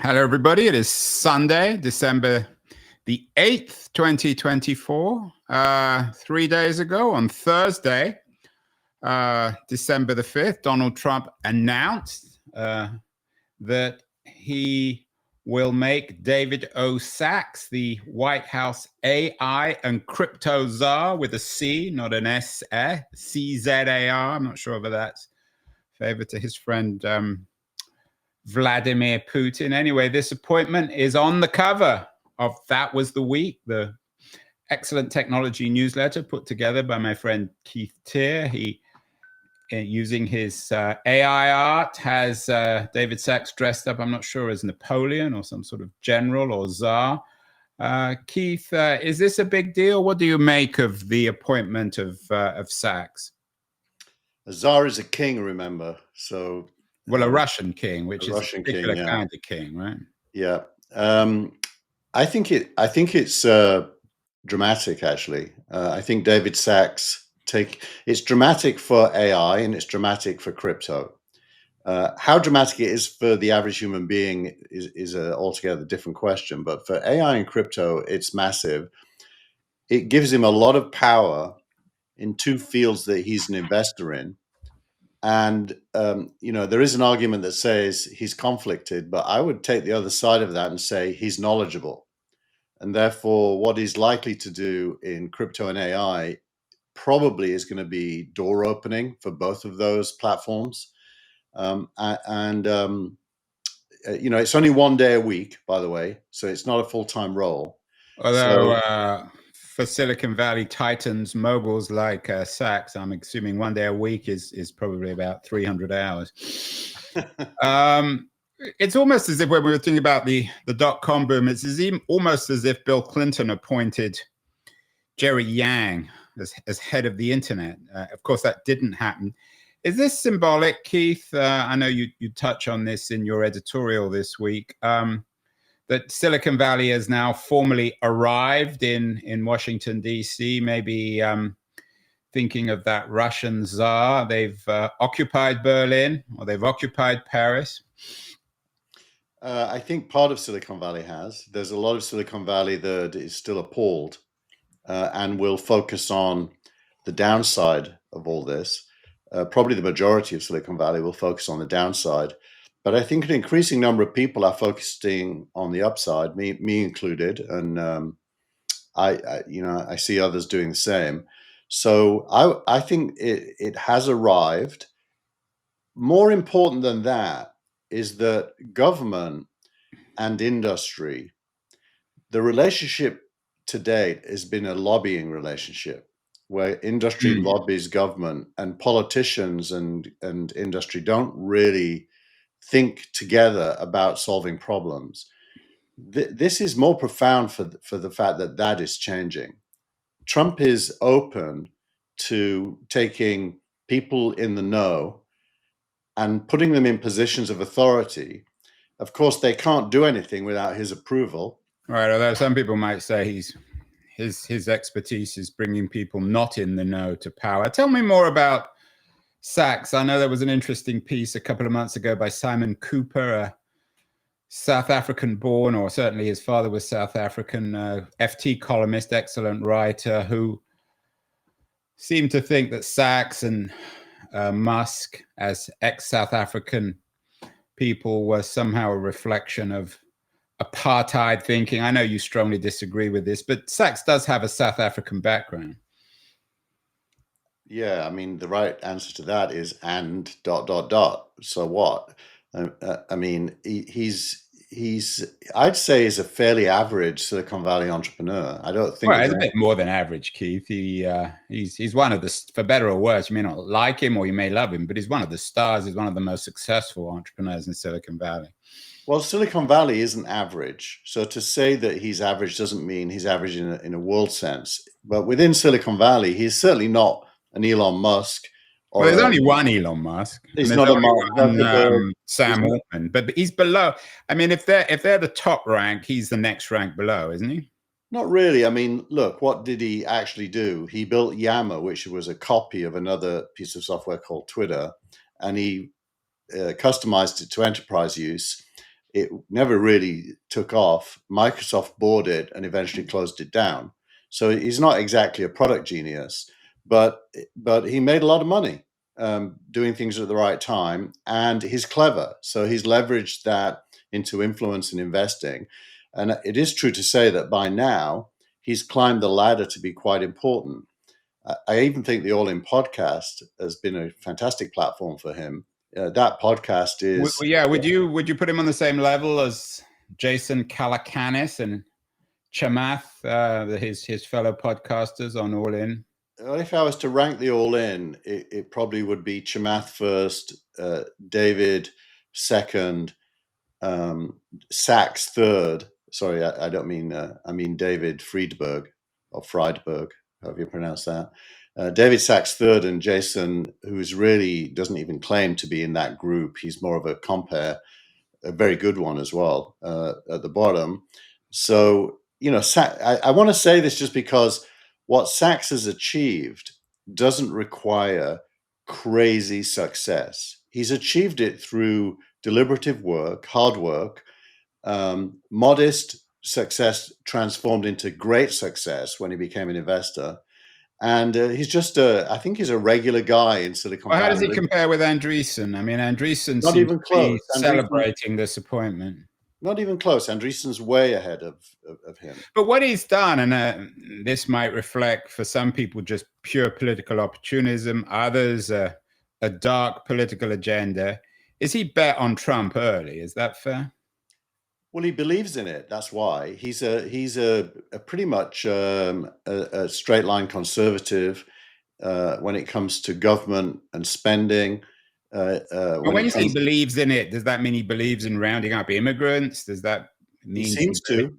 Hello, everybody. It is Sunday, December the 8th, 2024. 3 days ago, on Thursday, December the 5th, Donald Trump announced that he will make David O. Sacks the White House AI and crypto czar with a C, not an S, C-Z-A-R. I'm not sure whether that's favor to his friend Vladimir Putin. Anyway, this appointment is on the cover of That Was the Week, the excellent technology newsletter put together by my friend Keith Teare. He, using his AI art, has David Sacks dressed up, I'm not sure, as Napoleon or some sort of general or czar. Keith, is this a big deal? What do you make of the appointment of Sacks? A czar is a king, remember? So, well, a Russian king, which is Russian a particular king, yeah. kind of king, right? Yeah. I think it's dramatic, actually. I think David Sacks it's dramatic for AI and it's dramatic for crypto. How dramatic it is for the average human being is a altogether different question. But for AI and crypto, it's massive. It gives him a lot of power in two fields that he's an investor in. And, there is an argument that says he's conflicted, but I would take the other side of that and say he's knowledgeable. And therefore, what he's likely to do in crypto and AI probably is going to be door opening for both of those platforms. It's only 1 day a week, by the way, so it's not a full-time role. Although for Silicon Valley titans, moguls like Sacks, I'm assuming 1 day a week is probably about 300 hours. It's almost as if when we were thinking about the dot-com boom, it's almost as if Bill Clinton appointed Jerry Yang as head of the internet. Of course, that didn't happen. Is this symbolic, Keith? I know you touch on this in your editorial this week, that Silicon Valley has now formally arrived in Washington, D.C., maybe thinking of that Russian czar. They've occupied Berlin, or they've occupied Paris. I think part of Silicon Valley has. There's a lot of Silicon Valley that is still appalled and will focus on the downside of all this. Probably the majority of Silicon Valley will focus on the downside. But I think an increasing number of people are focusing on the upside, me included, and I see others doing the same. So I think it has arrived. More important than that is that government and industry, the relationship to date has been a lobbying relationship where industry lobbies government, and politicians and industry don't really think together about solving problems. This is more profound for the fact that is changing. Trump is open to taking people in the know and putting them in positions of authority. Of course, they can't do anything without his approval. Right, although some people might say his expertise is bringing people not in the know to power. Tell me more about Sacks. I know there was an interesting piece a couple of months ago by Simon Cooper, a South African born, or certainly his father was South African, FT columnist, excellent writer, who seemed to think that Sacks and Musk, as ex-South African people, were somehow a reflection of apartheid thinking. I know you strongly disagree with this, but Sacks does have a South African background. Yeah, I mean, the right answer to that is and ... So what? I mean, I'd say he's a fairly average Silicon Valley entrepreneur. I don't think. Well, he's a bit more than average, Keith. He's one of the, for better or worse, you may not like him or you may love him, but he's one of the stars. He's one of the most successful entrepreneurs in Silicon Valley. Well, Silicon Valley isn't average. So to say that he's average doesn't mean he's average in a world sense. But within Silicon Valley, he's certainly not an Elon Musk. Well, there's only one Elon Musk. He's not a Sam Altman, but he's below. I mean, if they're the top rank, he's the next rank below, isn't he? Not really. I mean, look, what did he actually do? He built Yammer, which was a copy of another piece of software called Twitter, and he customized it to enterprise use. it never really took off. Microsoft bought it and eventually closed it down. So he's not exactly a product genius, but he made a lot of money doing things at the right time, and he's clever. So he's leveraged that into influence and investing. And it is true to say that by now he's climbed the ladder to be quite important. I even think the All In podcast has been a fantastic platform for him. That podcast is Would you put him on the same level as Jason Calacanis and Chamath, his fellow podcasters on All In? Well, if I was to rank the All In, it probably would be Chamath first, David second, Sachs third. Sorry, I don't mean I mean David Friedberg or Friedberg, however you pronounce that. David Sachs third, and Jason, who's really doesn't even claim to be in that group. He's more of a compere, a very good one as well, at the bottom. So, I want to say this just because what Sachs has achieved doesn't require crazy success. He's achieved it through deliberative work, hard work, modest success transformed into great success when he became an investor. And he's just I think he's a regular guy in Silicon Valley. How does he compare with Andreessen? I mean, Andreessen Not seems even to close. be celebrating this appointment. Not even close. Andreessen's way ahead of him. But what he's done, and this might reflect for some people just pure political opportunism, others a dark political agenda, is he bet on Trump early. Is that fair? Well, he believes in it. That's why he's a pretty much a straight line conservative when it comes to government and spending. When you say he believes in it, does that mean he believes in rounding up immigrants? Does that mean he seems to?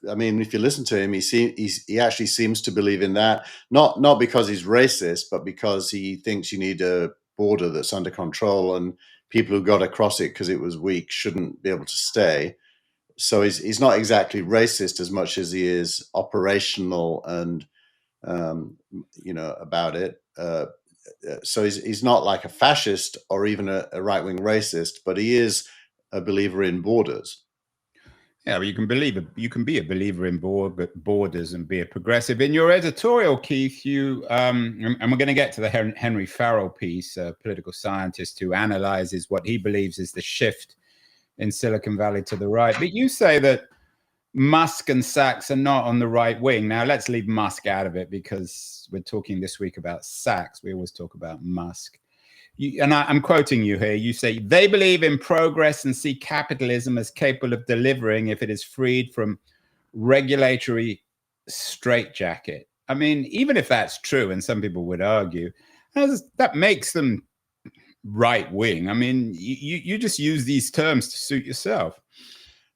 I mean, if you listen to him, he actually seems to believe in that. Not because he's racist, but because he thinks you need a border that's under control, and people who got across it because it was weak shouldn't be able to stay. So he's not exactly racist as much as he is operational and about it. So he's not like a fascist or even a right-wing racist, but he is a believer in borders. Yeah, but you can be a believer in borders and be a progressive. In your editorial, Keith, you and we're going to get to the Henry Farrell piece, a political scientist who analyzes what he believes is the shift in Silicon Valley to the right. But you say that Musk and Sachs are not on the right wing. Now, let's leave Musk out of it because we're talking this week about Sachs. We always talk about Musk. I'm quoting you here. You say, they believe in progress and see capitalism as capable of delivering if it is freed from regulatory straitjacket. I mean, even if that's true, and some people would argue, that makes them right wing. I mean, you just use these terms to suit yourself.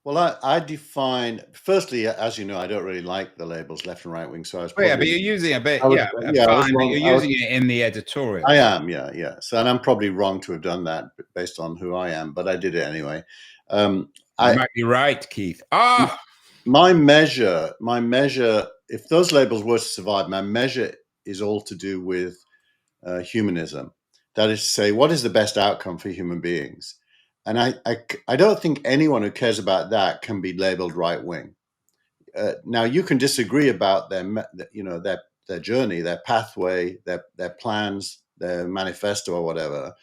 Well, I define, firstly, as you know, I don't really like the labels left and right wing. So I was but you're using a bit, you're using it in the editorial. I am, yeah. So, and I'm probably wrong to have done that based on who I am, but I did it anyway. You might be right, Keith. My measure, if those labels were to survive, my measure is all to do with humanism. That is to say, what is the best outcome for human beings? And I don't think anyone who cares about that can be labeled right wing. Now, you can disagree about their journey, their pathway, their plans, their manifesto, or whatever.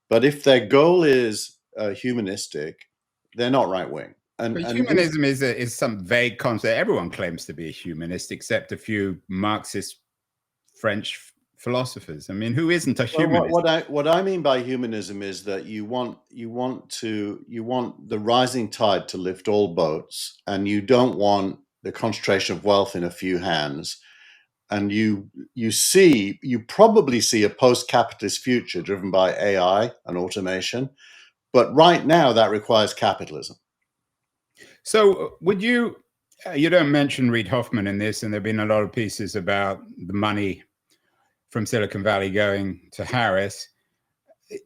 But if their goal is humanistic, they're not right wing. And humanism is some vague concept. Everyone claims to be a humanist, except a few Marxist French philosophers. I mean, who isn't a humanist? What I mean by humanism is that you want the rising tide to lift all boats, and you don't want the concentration of wealth in a few hands. And you probably see a post-capitalist future driven by AI and automation, but right now that requires capitalism. So would you don't mention Reid Hoffman in this, and there've been a lot of pieces about the money from Silicon Valley going to Harris.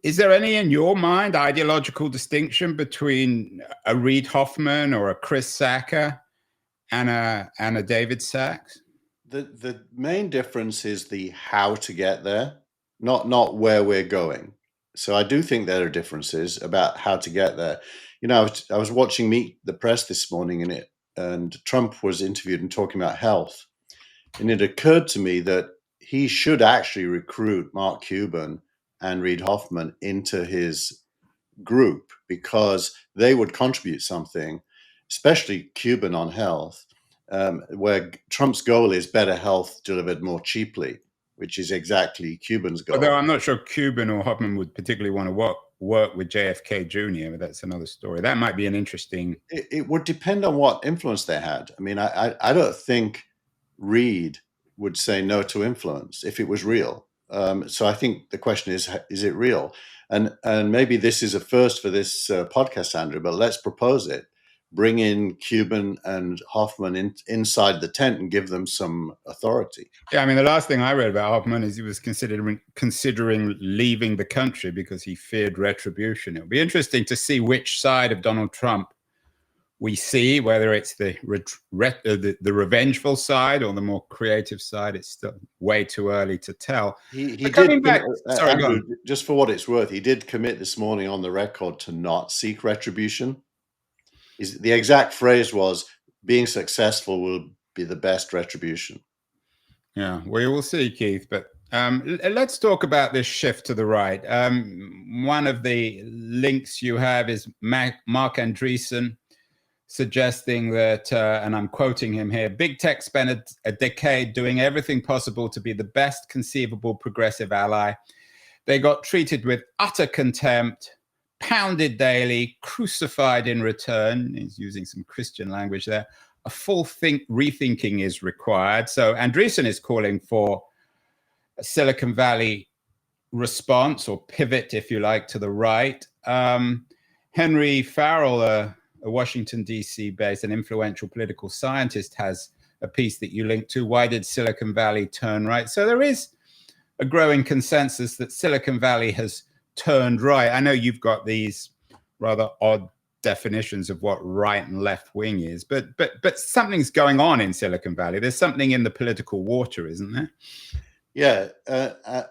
Is there any, in your mind, ideological distinction between a Reid Hoffman or a Chris Sacca and a David Sachs? The main difference is the how to get there, not where we're going. So I do think there are differences about how to get there. I was watching Meet the Press this morning, and Trump was interviewed and talking about health, and it occurred to me that he should actually recruit Mark Cuban and Reid Hoffman into his group, because they would contribute something, especially Cuban on health, where Trump's goal is better health delivered more cheaply, which is exactly Cuban's goal. Although I'm not sure Cuban or Hoffman would particularly want to work with JFK Jr., but that's another story. That might be an interesting... It would depend on what influence they had. I mean, I don't think Reid would say no to influence if it was real. So I think the question is it real? And maybe this is a first for this podcast, Andrew, but let's propose it. Bring in Cuban and Hoffman inside the tent and give them some authority. Yeah, I mean, the last thing I read about Hoffman is he was considering leaving the country because he feared retribution. It'll be interesting to see which side of Donald Trump we see, whether it's the revengeful side or the more creative side. It's still way too early to tell. He did, back, sorry, Andrew, just for what it's worth, he did commit this morning on the record to not seek retribution. The exact phrase was, being successful will be the best retribution. Yeah, we will see, Keith. But let's talk about this shift to the right. One of the links you have is Mark Andreessen suggesting that, and I'm quoting him here, big tech spent a decade doing everything possible to be the best conceivable progressive ally. They got treated with utter contempt, pounded daily, crucified in return. He's using some Christian language there. A full rethinking is required. So Andreessen is calling for a Silicon Valley response, or pivot, if you like, to the right. Henry Farrell, a Washington, D.C. based and influential political scientist, has a piece that you link to. Why did Silicon Valley turn right? So there is a growing consensus that Silicon Valley has turned right. I know you've got these rather odd definitions of what right and left wing is, but something's going on in Silicon Valley. There's something in the political water, isn't there? Yeah,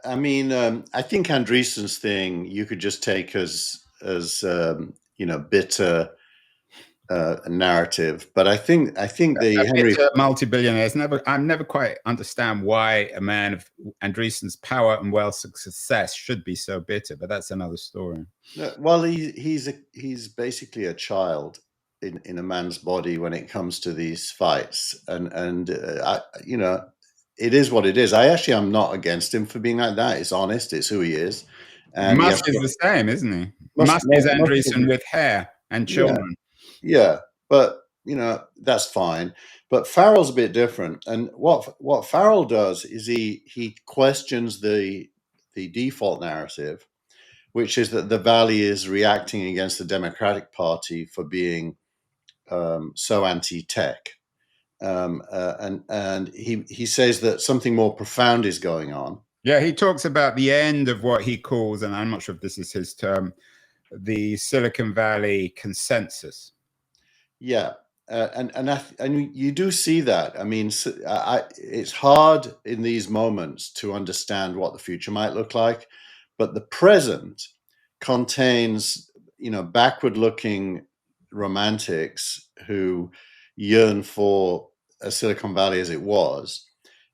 I mean, I think Andreessen's thing you could just take as bitter narrative, but I think the Henry multi-billionaires I never quite understand why a man of Andreessen's power and wealth and success should be so bitter, but that's another story. Well, he's basically a child in a man's body when it comes to these fights, and it is what it is. I actually am not against him for being like that. It's honest. It's who he is. And Musk is the same, isn't he? Musk is Andreessen with hair and children. Yeah, but that's fine. But Farrell's a bit different, and what Farrell does is he questions the default narrative, which is that the Valley is reacting against the Democratic Party for being so anti-tech, and he says that something more profound is going on. Yeah, he talks about the end of what he calls, and I'm not sure if this is his term, the Silicon Valley consensus. Yeah, and you do see that. I mean, it's hard in these moments to understand what the future might look like, but the present contains, backward-looking romantics who yearn for a Silicon Valley as it was.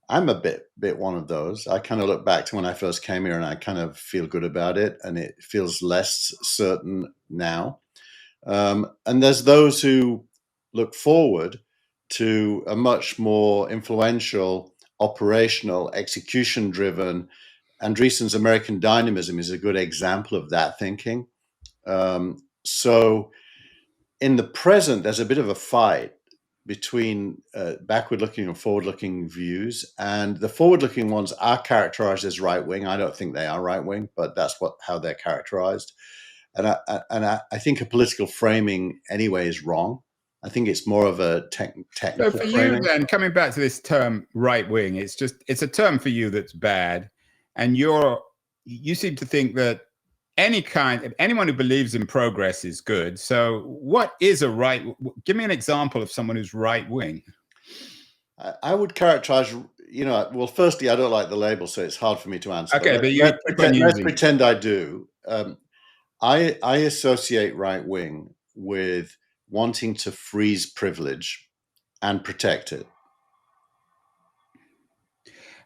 I'm a bit one of those. I kind of look back to when I first came here, and I kind of feel good about it, and it feels less certain now. And there's those who look forward to a much more influential, operational, execution-driven. Andreessen's American Dynamism is a good example of that thinking. So in the present, there's a bit of a fight between backward-looking and forward-looking views, and the forward-looking ones are characterized as right-wing. I don't think they are right-wing, but that's how they're characterized. And I think a political framing anyway is wrong. I think it's more of a technical so for framing. You then, coming back to this term right wing, it's a term for you that's bad, and you seem to think that anyone who believes in progress is good. So what is give me an example of someone who's right wing. I would characterize, well, firstly, I don't like the label, so it's hard for me to answer. Okay, let's pretend I do. I associate right wing with wanting to freeze privilege and protect it.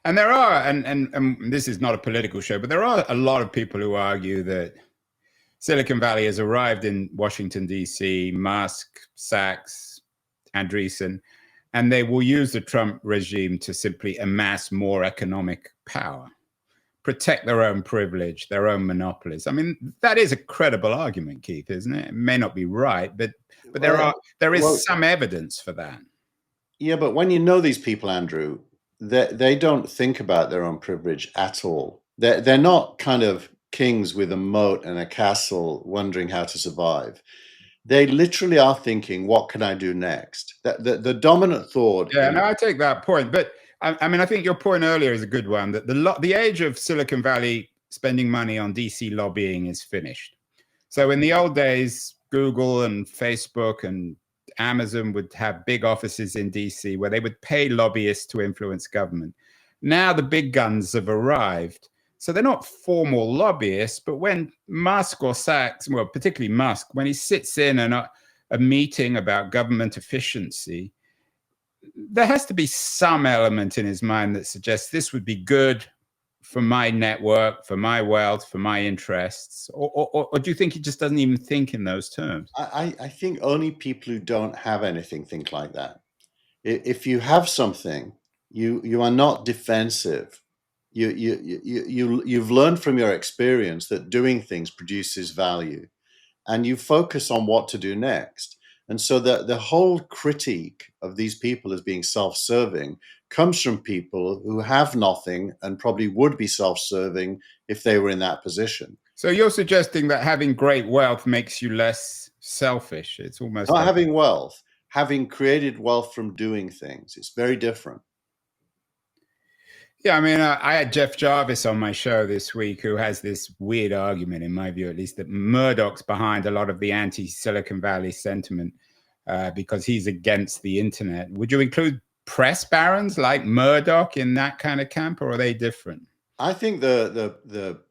And there are, and this is not a political show, but there are a lot of people who argue that Silicon Valley has arrived in Washington, D.C., Musk, Sachs, Andreessen, and they will use the Trump regime to simply amass more economic power, protect their own privilege, their own monopolies. I mean, that is a credible argument, Keith, isn't it? It may not be right, but there is some evidence for that. Yeah, but when you know these people, Andrew, they don't think about their own privilege at all. They're not kind of kings with a moat and a castle wondering how to survive. They literally are thinking, what can I do next? The dominant thought. Yeah, no, I take that point. But I mean, I think your point earlier is a good one, that the age of Silicon Valley spending money on DC lobbying is finished. So in the old days, Google and Facebook and Amazon would have big offices in DC where they would pay lobbyists to influence government. Now the big guns have arrived. So they're not formal lobbyists, but when Musk or Sachs, well, particularly Musk, when he sits in a meeting about government efficiency, there has to be some element in his mind that suggests this would be good for my network, for my wealth, for my interests? Or do you think he just doesn't even think in those terms? I think only people who don't have anything think like that. If you have something, you are not defensive. You've learned from your experience that doing things produces value, and you focus on what to do next. And so the whole critique of these people as being self-serving comes from people who have nothing and probably would be self-serving if they were in that position. So you're suggesting that having great wealth makes you less selfish. It's almost not having wealth, having created wealth from doing things. It's very different. Yeah, I mean, I had Jeff Jarvis on my show this week, who has this weird argument, in my view at least, that Murdoch's behind a lot of the anti-Silicon Valley sentiment because he's against the internet. Would you include press barons like Murdoch in that kind of camp, or are they different? I think the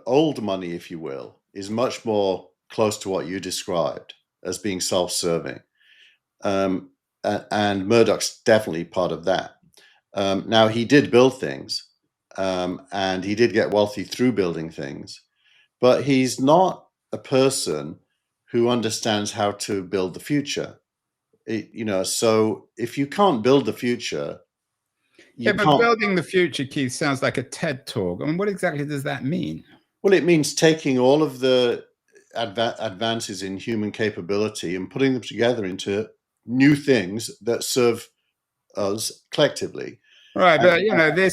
old money, if you will, is much more close to what you described as being self-serving, and Murdoch's definitely part of that. Now, he did build things, and he did get wealthy through building things, but he's not a person who understands how to build the future. So if you can't build the future, but building the future, Keith, sounds like a TED talk. I mean, what exactly does that mean? Well, it means taking all of the advances in human capability and putting them together into new things that serve us collectively. Right, but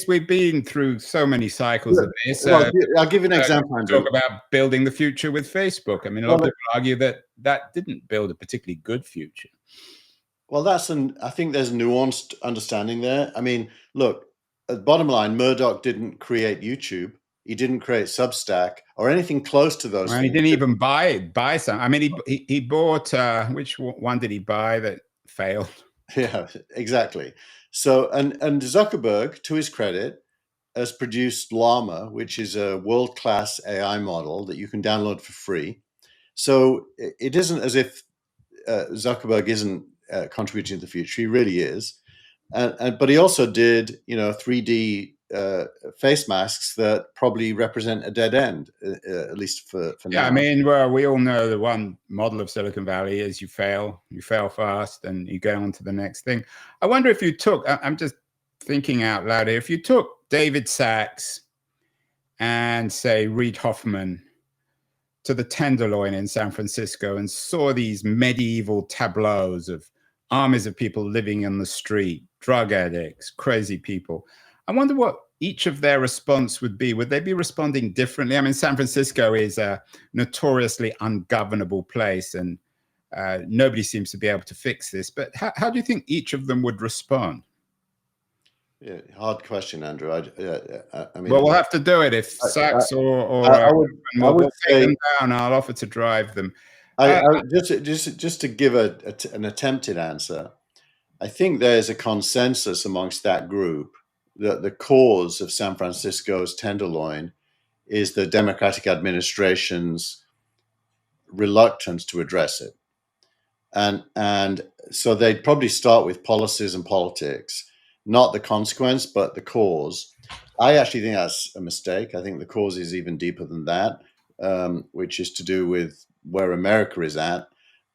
we've been through so many cycles of this. Well, I'll give you an example. Talk about building the future with Facebook. I mean, a lot of people argue that didn't build a particularly good future. Well, I think there's a nuanced understanding there. I mean, look, at the bottom line, Murdoch didn't create YouTube. He didn't create Substack or anything close to those things. He didn't even buy some. I mean, he bought, which one did he buy that failed? Yeah, exactly. So, and Zuckerberg, to his credit, has produced Llama, which is a world-class AI model that you can download for free. So it isn't as if Zuckerberg isn't contributing to the future. He really is. But he also did, 3D face masks that probably represent a dead end, at least for now. Yeah, I mean, well, we all know the one model of Silicon Valley is you fail fast, and you go on to the next thing. I wonder if you took, I'm just thinking out loud here, if you took David Sachs and, say, Reid Hoffman to the Tenderloin in San Francisco and saw these medieval tableaus of armies of people living on the street, drug addicts, crazy people. I wonder what each of their response would be. Would they be responding differently? I mean, San Francisco is a notoriously ungovernable place, and nobody seems to be able to fix this. But how do you think each of them would respond? Yeah, hard question, Andrew. I mean, well, we'll have to do it if Sachs or we'll take them down. I'll offer to drive them. Just to give an attempted answer, I think there's a consensus amongst that group that the cause of San Francisco's Tenderloin is the Democratic administration's reluctance to address it. and so they'd probably start with policies and politics, not the consequence, but the cause. I actually think that's a mistake. I think the cause is even deeper than that, which is to do with where America is at.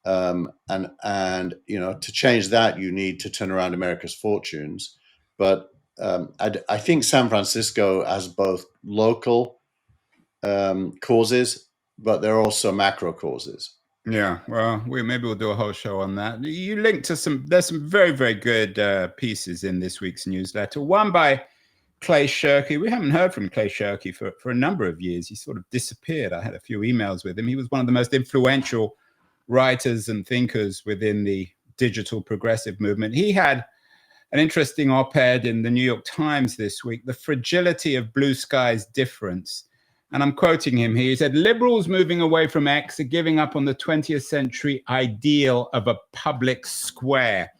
And to change that, you need to turn around America's fortunes. But I think San Francisco has both local causes, but there are also macro causes. Yeah, well, maybe we'll do a whole show on that. You linked to there's some very, very good pieces in this week's newsletter. One by Clay Shirky. We haven't heard from Clay Shirky for a number of years. He sort of disappeared. I had a few emails with him. He was one of the most influential writers and thinkers within the digital progressive movement. He had an interesting op-ed in the New York Times this week, The Fragility of Blue Sky's Difference. And I'm quoting him here. He said, liberals moving away from X are giving up on the 20th century ideal of a public square.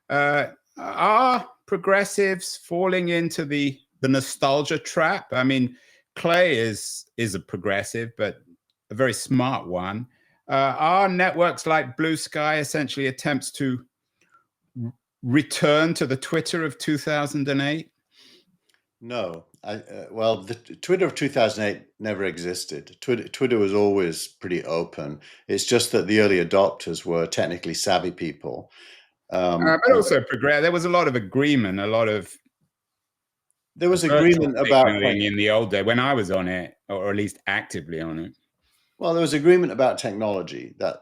Are progressives falling into the nostalgia trap? I mean, Clay is a progressive, but a very smart one. Are networks like Blue Sky essentially attempts to return to the Twitter of 2008? No. Well, the Twitter of 2008 never existed. Twitter was always pretty open. It's just that the early adopters were technically savvy people. But also there was a lot of agreement, there was agreement about in the old day when I was on it, or at least actively on it. Well, there was agreement about technology. That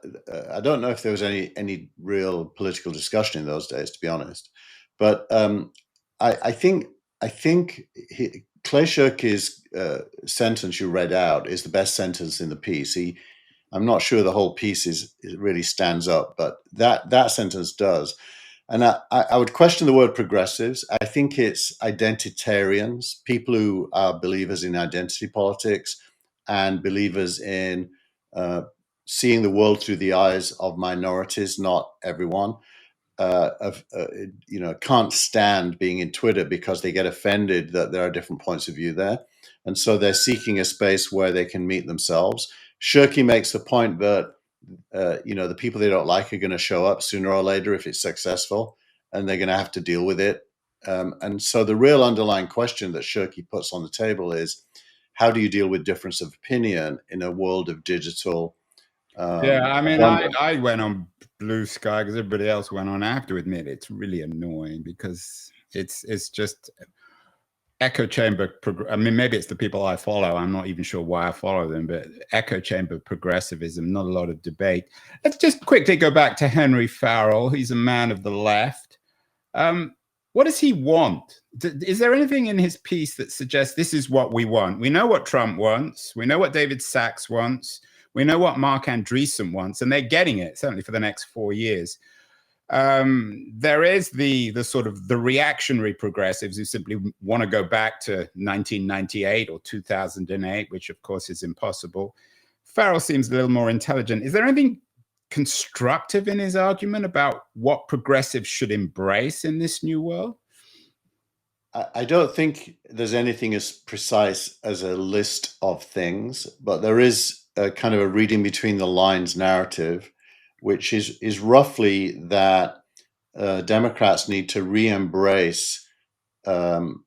I don't know if there was any real political discussion in those days, to be honest. But I think Clay Shirky's sentence you read out is the best sentence in the piece. I'm not sure the whole piece really stands up, but that sentence does. And I would question the word progressives. I think it's identitarians, people who are believers in identity politics and believers in seeing the world through the eyes of minorities, not everyone. Can't stand being in Twitter because they get offended that there are different points of view there. And so they're seeking a space where they can meet themselves. Shirky makes the point that, the people they don't like are going to show up sooner or later if it's successful, and they're going to have to deal with it. And so the real underlying question that Shirky puts on the table is, how do you deal with difference of opinion in a world of digital? I mean, I went on Blue Sky because everybody else went on. I have to admit, it's really annoying because it's just echo chamber. I mean, maybe it's the people I follow. I'm not even sure why I follow them, but echo chamber progressivism, not a lot of debate. Let's just quickly go back to Henry Farrell. He's a man of the left. What does he want? Is there anything in his piece that suggests this is what we want? We know what Trump wants. We know what David Sachs wants. We know what Mark Andreessen wants, and they're getting it, certainly for the next 4 years. There is the sort of the reactionary progressives who simply want to go back to 1998 or 2008, which of course is impossible. Farrell seems a little more intelligent. Is there anything constructive in his argument about what progressives should embrace in this new world? I don't think there's anything as precise as a list of things, but there is a kind of a reading between the lines narrative, which is roughly that Democrats need to re-embrace the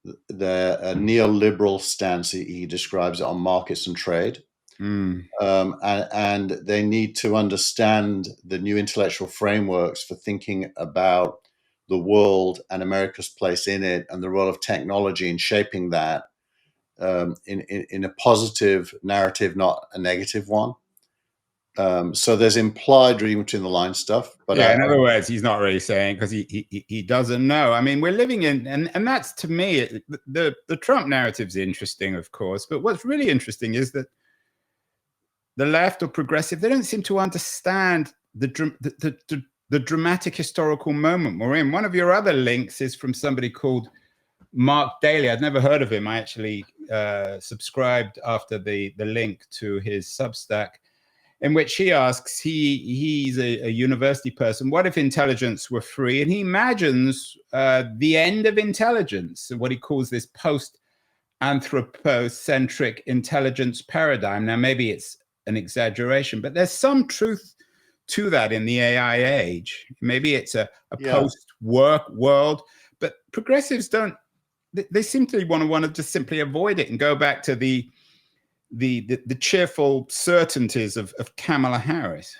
neoliberal stance he describes it on markets and trade. And they need to understand the new intellectual frameworks for thinking about the world and America's place in it, and the role of technology in shaping that in a positive narrative, not a negative one. So there's implied reading between the line stuff. But in other words, he's not really saying, because he doesn't know. I mean, we're living in, and that's, to me, the Trump narrative's interesting, of course. But what's really interesting is that the left or progressive, they don't seem to understand the dramatic historical moment we're in. One of your other links is from somebody called Mark Daly. I'd never heard of him. I actually subscribed after the link to his Substack, in which he asks, he's a university person, what if intelligence were free? And he imagines the end of intelligence, what he calls this post-anthropocentric intelligence paradigm. Now, maybe it's an exaggeration, but there's some truth to that in the AI age. Maybe it's a Yeah. post-work world, but progressives don't. They simply want to just simply avoid it and go back to the cheerful certainties of Kamala Harris.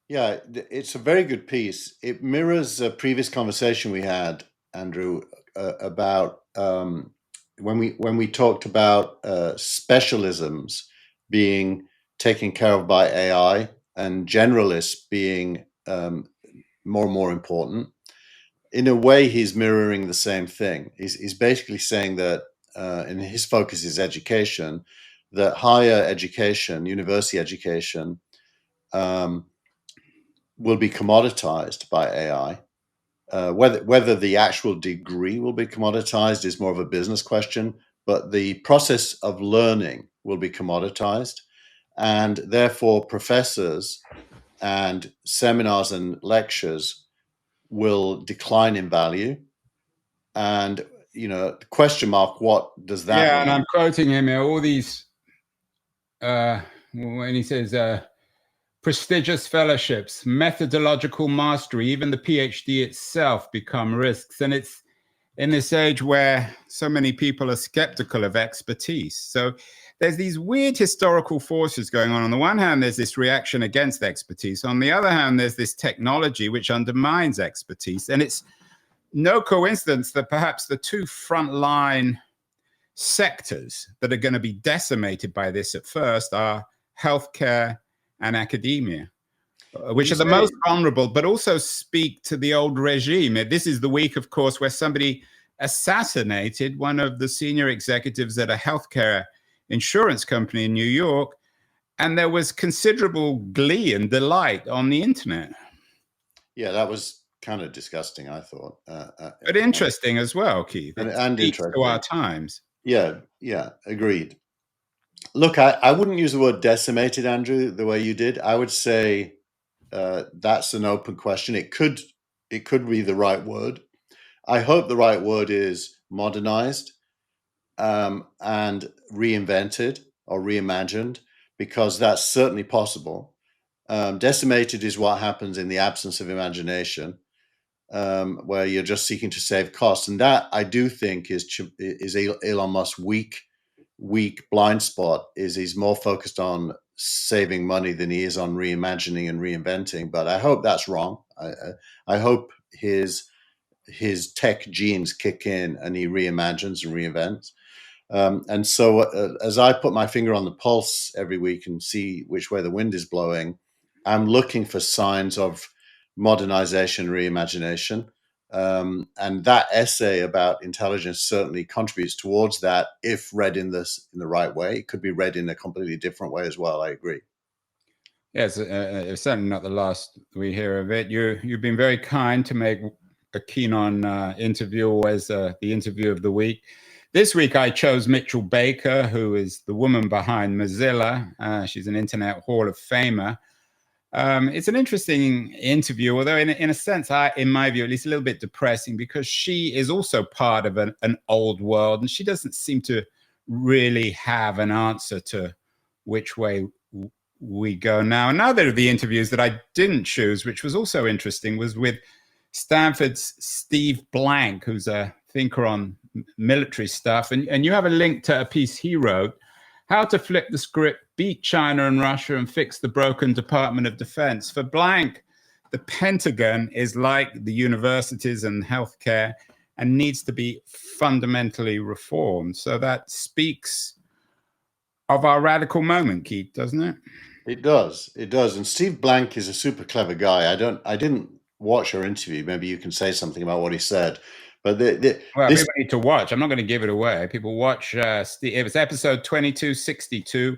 Yeah, it's a very good piece. It mirrors a previous conversation we had, Andrew, about when we talked about specialisms being taken care of by AI and generalists being more and more important. In a way, he's mirroring the same thing. He's basically saying that, and his focus is education, that higher education, university education, will be commoditized by AI. Whether the actual degree will be commoditized is more of a business question, but the process of learning will be commoditized, and therefore professors and seminars and lectures will decline in value. And question mark, what does that mean? And I'm quoting him here, all these when he says prestigious fellowships, methodological mastery, even the PhD itself become risks. And it's in this age where so many people are skeptical of expertise. So there's these weird historical forces going on. On the one hand, there's this reaction against expertise. On the other hand, there's this technology which undermines expertise. And it's no coincidence that perhaps the two frontline sectors that are going to be decimated by this at first are healthcare and academia, which are the most vulnerable, but also speak to the old regime. This is the week, of course, where somebody assassinated one of the senior executives at a healthcare insurance company in New York, and there was considerable glee and delight on the internet. Yeah, that was kind of disgusting, I thought. But interesting as well, Keith. And speaks interesting to our times. Yeah, agreed. Look, I wouldn't use the word decimated, Andrew, the way you did. I would say that's an open question. It could be the right word. I hope the right word is modernized and reinvented or reimagined, because that's certainly possible. Decimated is what happens in the absence of imagination, where you're just seeking to save costs, and that I do think is Elon Musk's weak blind spot. Is he's more focused on saving money than he is on reimagining and reinventing. But I hope that's wrong. I hope his tech genes kick in and he reimagines and reinvents. And so as I put my finger on the pulse every week and see which way the wind is blowing, I'm looking for signs of modernization, reimagination. And that essay about intelligence certainly contributes towards that, if read in the right way. It could be read in a completely different way as well. I agree. Yes, it's certainly not the last we hear of it. You've been very kind to make a Keenon interview always the interview of the week. This week I chose Mitchell Baker, who is the woman behind Mozilla. She's an Internet Hall of Famer. It's an interesting interview, although in a sense, in my view, at least a little bit depressing, because she is also part of an old world, and she doesn't seem to really have an answer to which way we go now. Another of the interviews that I didn't choose, which was also interesting, was with Stanford's Steve Blank, who's a thinker on military stuff. And you have a link to a piece he wrote, How to Flip the Script, Beat China and Russia, and Fix the Broken Department of Defense. For Blank, the Pentagon is like the universities and healthcare and needs to be fundamentally reformed. So that speaks of our radical moment, Keith, doesn't it? It does. It does. And Steve Blank is a super clever guy. I didn't watch your interview. Maybe you can say something about what he said. But people need to watch. I'm not going to give it away. People watch. It was episode 2262,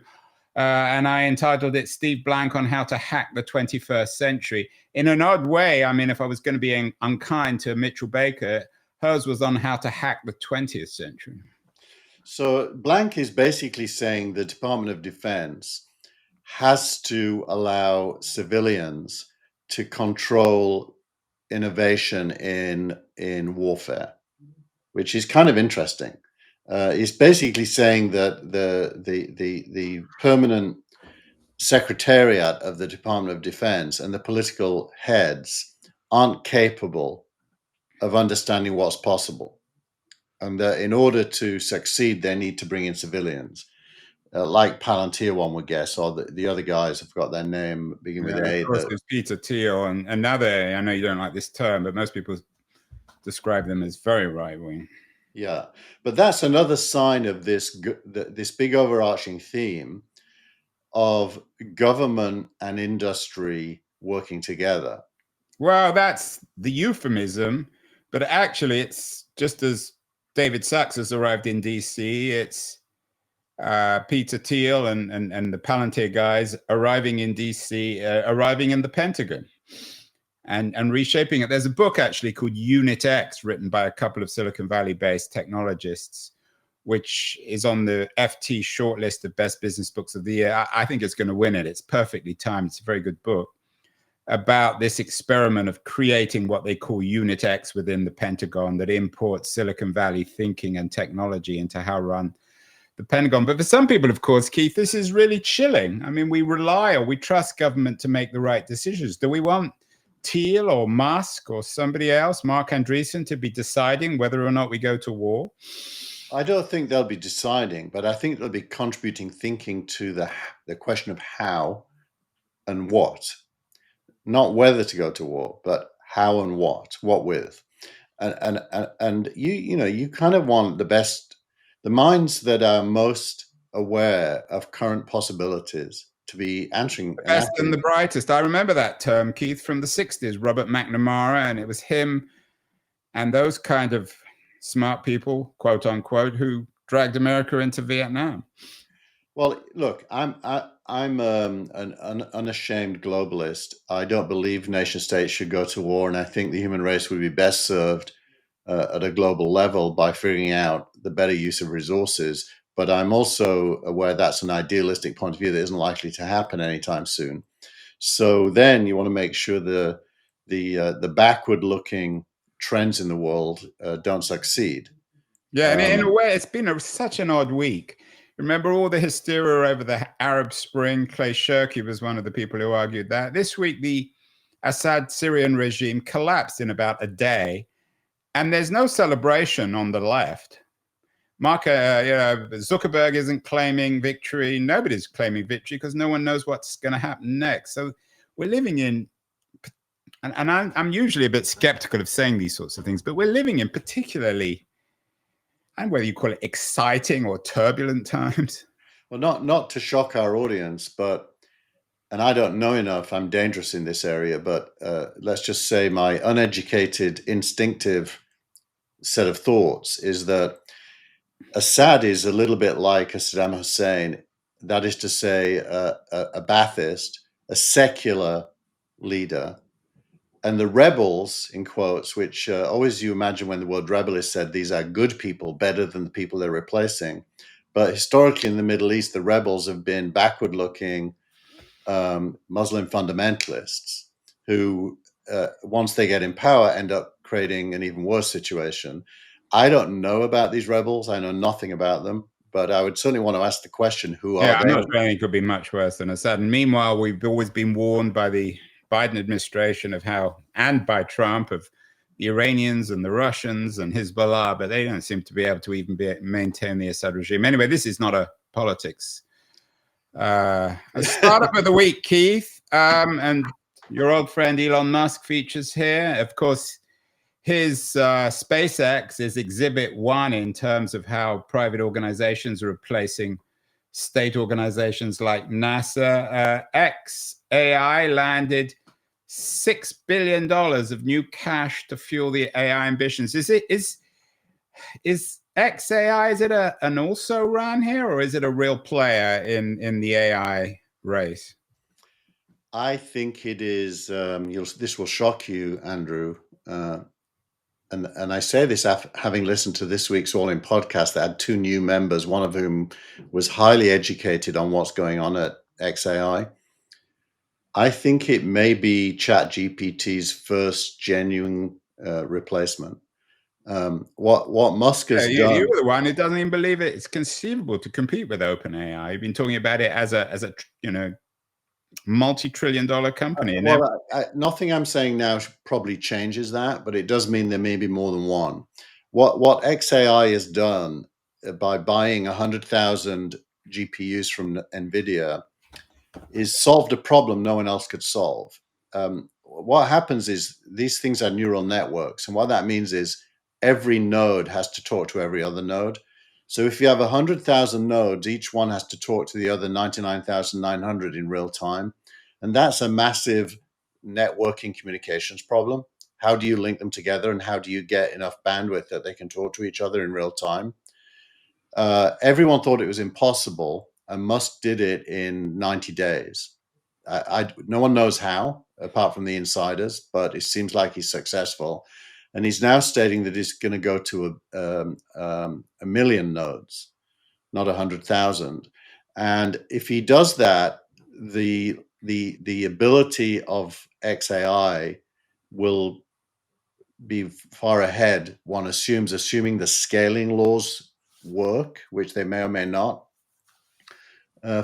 and I entitled it "Steve Blank on How to Hack the 21st Century." In an odd way, I mean, if I was going to be unkind to Mitchell Baker, hers was on how to hack the 20th century. So Blank is basically saying the Department of Defense has to allow civilians to control innovation in warfare, which is kind of interesting. He's basically saying that the permanent Secretariat of the Department of Defense and the political heads aren't capable of understanding what's possible. And in order to succeed, they need to bring in civilians, like Palantir, one would guess, or the other guys, I forgot their name, begin with A. Of course, there's Peter Thiel and another, I know you don't like this term, but most people describe them as very right-wing. Yeah, but that's another sign of this big overarching theme of government and industry working together. Well, that's the euphemism, but actually it's just as David Sachs has arrived in DC, it's Peter Thiel and the Palantir guys arriving in DC, arriving in the Pentagon and reshaping it. There's a book actually called Unit X written by a couple of Silicon Valley-based technologists, which is on the FT shortlist of best business books of the year. I think it's going to win it. It's perfectly timed. It's a very good book about this experiment of creating what they call Unit X within the Pentagon that imports Silicon Valley thinking and technology into how run the Pentagon. But for some people, of course, Keith, this is really chilling. I mean, we rely or we trust government to make the right decisions. Do we want Thiel or Musk or somebody else, Mark Andreessen, to be deciding whether or not we go to war? I don't think they'll be deciding, but I think they'll be contributing thinking to the question of how and what, not whether to go to war, but how and what with, and you kind of want the minds that are most aware of current possibilities to be answering. The best and the brightest. I remember that term, Keith, from the 60s, Robert McNamara, and it was him and those kind of smart people, quote unquote, who dragged America into Vietnam. Well, look, I'm an unashamed globalist. I don't believe nation states should go to war, and I think the human race would be best served at a global level by figuring out the better use of resources. But I'm also aware that's an idealistic point of view that isn't likely to happen anytime soon. So then you want to make sure the backward-looking trends in the world don't succeed. Yeah, and in a way, it's been such an odd week. Remember all the hysteria over the Arab Spring? Clay Shirky was one of the people who argued that. This week, the Assad Syrian regime collapsed in about a day, and there's no celebration on the left. Zuckerberg isn't claiming victory. Nobody's claiming victory because no one knows what's going to happen next. So we're living in, and I'm usually a bit skeptical of saying these sorts of things, but we're living in particularly, and whether you call it exciting or turbulent times. Well, not to shock our audience, but, and I don't know enough, I'm dangerous in this area, but let's just say my uneducated, instinctive set of thoughts is that Assad is a little bit like a Saddam Hussein, that is to say, a Ba'athist, a secular leader, and the rebels, in quotes, which always you imagine when the word rebel is said, these are good people, better than the people they're replacing. But historically in the Middle East, the rebels have been backward-looking Muslim fundamentalists who, once they get in power, end up creating an even worse situation. I don't know about these rebels. I know nothing about them, but I would certainly want to ask the question, who are they? I'm not sure it could be much worse than Assad. And meanwhile, we've always been warned by the Biden administration of how, and by Trump, of the Iranians and the Russians and Hezbollah, but they don't seem to be able to even maintain the Assad regime. Anyway, this is not a politics. A startup of the week, Keith, and your old friend Elon Musk features here. Of course, his SpaceX is exhibit one in terms of how private organizations are replacing state organizations like NASA. xAI landed $6 billion of new cash to fuel the AI ambitions. Is xAI, is it an also ran here, or is it a real player in the AI race? I think it is. This will shock you, Andrew. And I say this having listened to this week's All In podcast that had two new members, one of whom was highly educated on what's going on at xAI. I think it may be ChatGPT's first genuine replacement. What Musk has done. You're the one who doesn't even believe it's conceivable to compete with OpenAI. You've been talking about it as a multi-trillion-dollar company. And Well, nothing I'm saying now probably changes that, but it does mean there may be more than one. What XAI has done by buying 100,000 GPUs from NVIDIA is solved a problem no one else could solve. What happens is these things are neural networks, and what that means is every node has to talk to every other node. So if you have 100,000 nodes, each one has to talk to the other 99,900 in real time. And that's a massive networking communications problem. How do you link them together, and how do you get enough bandwidth that they can talk to each other in real time? Everyone thought it was impossible, and Musk did it in 90 days. No one knows how, apart from the insiders, but it seems like he's successful. And he's now stating that he's going to go to a million nodes, not 100,000. And if he does that, the ability of XAI will be far ahead, one assumes, assuming the scaling laws work, which they may or may not,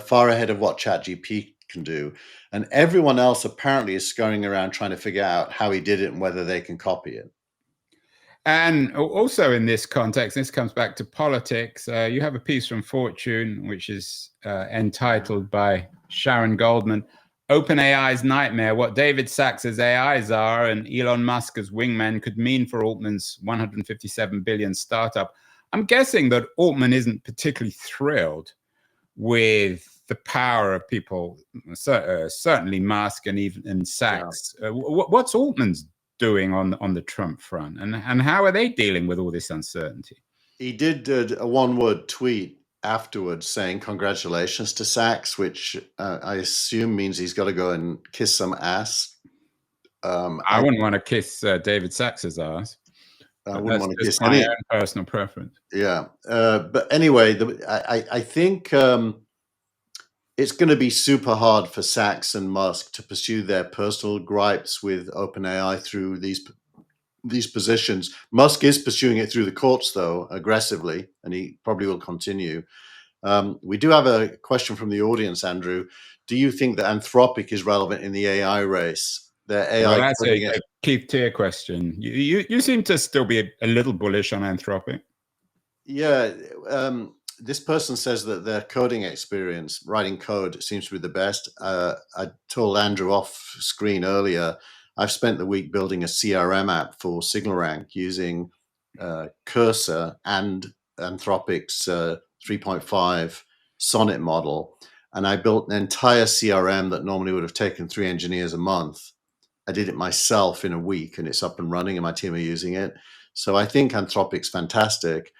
far ahead of what ChatGPT can do. And everyone else apparently is scurrying around trying to figure out how he did it and whether they can copy it. And also in this context, this comes back to politics. You have a piece from Fortune, which is entitled by Sharon Goldman, OpenAI's Nightmare, What David Sacks' AIs Are and Elon Musk's Wingmen Could Mean for Altman's 157 billion startup. I'm guessing that Altman isn't particularly thrilled with the power of people, certainly Musk and even Sacks. Yeah. What's Altman's doing on the Trump front, and how are they dealing with all this uncertainty? He did a one-word tweet afterwards saying congratulations to Sacks, which I assume means he's got to go and kiss some ass. I wouldn't want to kiss David Sacks' ass. I wouldn't want to kiss my own personal preference. Yeah, but anyway, I think it's going to be super hard for Sacks and Musk to pursue their personal gripes with OpenAI through these positions. Musk is pursuing it through the courts, though, aggressively, and he probably will continue. We do have a question from the audience, Andrew. Do you think that Anthropic is relevant in the AI race? Their AI. Well, that's a Keith Tier question. You seem to still be a little bullish on Anthropic. Yeah. This person says that their coding experience, writing code, seems to be the best. I told Andrew off screen earlier, I've spent the week building a CRM app for SignalRank using Cursor and Anthropic's 3.5 Sonnet model. And I built an entire CRM that normally would have taken 3 engineers a month. I did it myself in a week, and it's up and running, and my team are using it. So I think Anthropic's fantastic.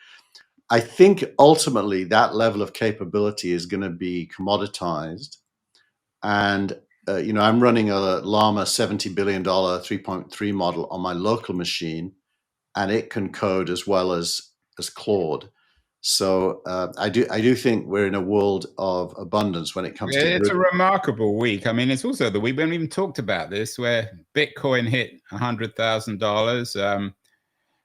I think ultimately that level of capability is going to be commoditized. And, I'm running a Llama $70 billion 3.3 model on my local machine, and it can code as well as Claude. So I do think we're in a world of abundance when it comes to. It's a remarkable week. I mean, it's also the week we haven't even talked about this, where Bitcoin hit $100,000,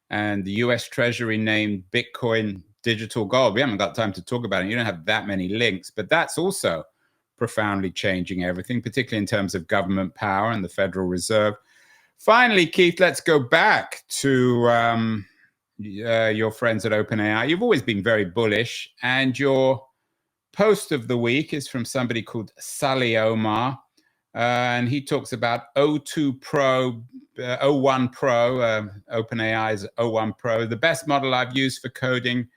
and the U.S. Treasury named Bitcoin digital gold. We haven't got time to talk about it. You don't have that many links, but that's also profoundly changing everything, particularly in terms of government power and the Federal Reserve. Finally, Keith, let's go back to your friends at OpenAI. You've always been very bullish, and your post of the week is from somebody called Salih Omar, and he talks about O2 Pro, O1 Pro, OpenAI's O1 Pro, the best model I've used for coding,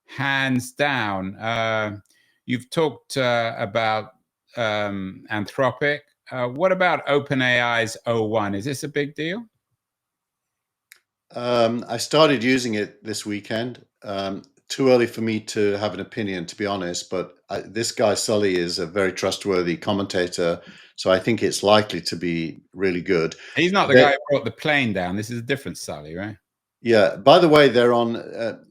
hands down. You've talked about Anthropic. What about OpenAI's O1? Is this a big deal? I started using it this weekend. Too early for me to have an opinion, to be honest, but this guy, Sully, is a very trustworthy commentator, so I think it's likely to be really good. He's not the guy who brought the plane down. This is a different Sully, right? Yeah. By the way, they're on,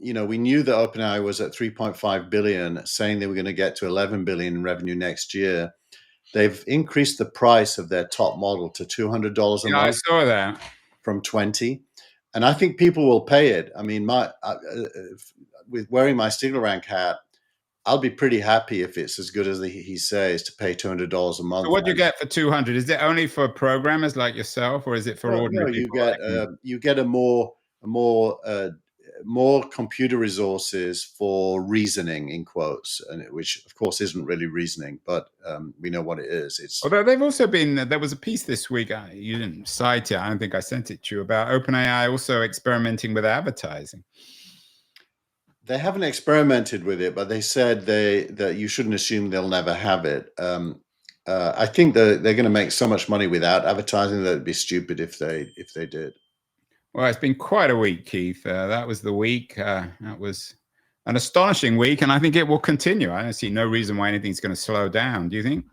we knew that OpenAI was at 3.5 billion, saying they were going to get to 11 billion in revenue next year. They've increased the price of their top model to $200 a month. I saw that. From 20. And I think people will pay it. I mean, with wearing my SignalRank hat, I'll be pretty happy if it's as good as he says, to pay $200 a month. So what do you get for 200? Is it only for programmers like yourself, or is it for ordinary you people? get you get more computer resources for reasoning, in quotes, and which of course isn't really reasoning, but we know what it is. It's Although they've also been, there was a piece this week, you didn't cite it, I don't think I sent it to you, about OpenAI also experimenting with advertising. They haven't experimented with it, but they said that you shouldn't assume they'll never have it. I think they're going to make so much money without advertising that it'd be stupid if they did. Well, it's been quite a week, Keith. That was the week. That was an astonishing week, and I think it will continue. I don't see no reason why anything's going to slow down. Do you think?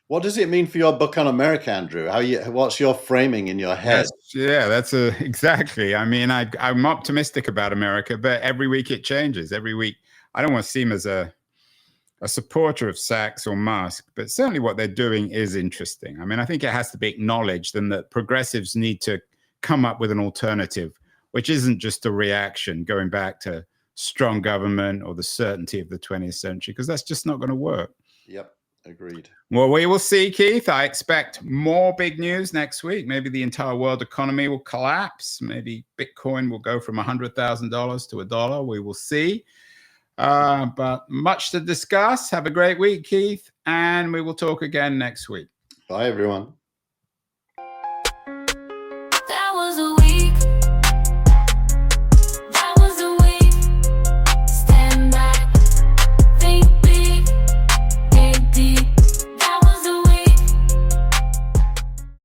What does it mean for your book on America, Andrew? What's your framing in your head? That's exactly. I mean, I'm optimistic about America, but every week it changes. Every week, I don't want to seem as a supporter of Sachs or Musk, but certainly what they're doing is interesting. I mean, I think it has to be acknowledged, and that progressives need to come up with an alternative, which isn't just a reaction going back to strong government or the certainty of the 20th century, because that's just not going to work. Yep. Agreed. Well, we will see, Keith. I expect more big news next week. Maybe the entire world economy will collapse. Maybe Bitcoin will go from $100,000 to $1. We will see. But much to discuss. Have a great week, Keith. And we will talk again next week. Bye, everyone.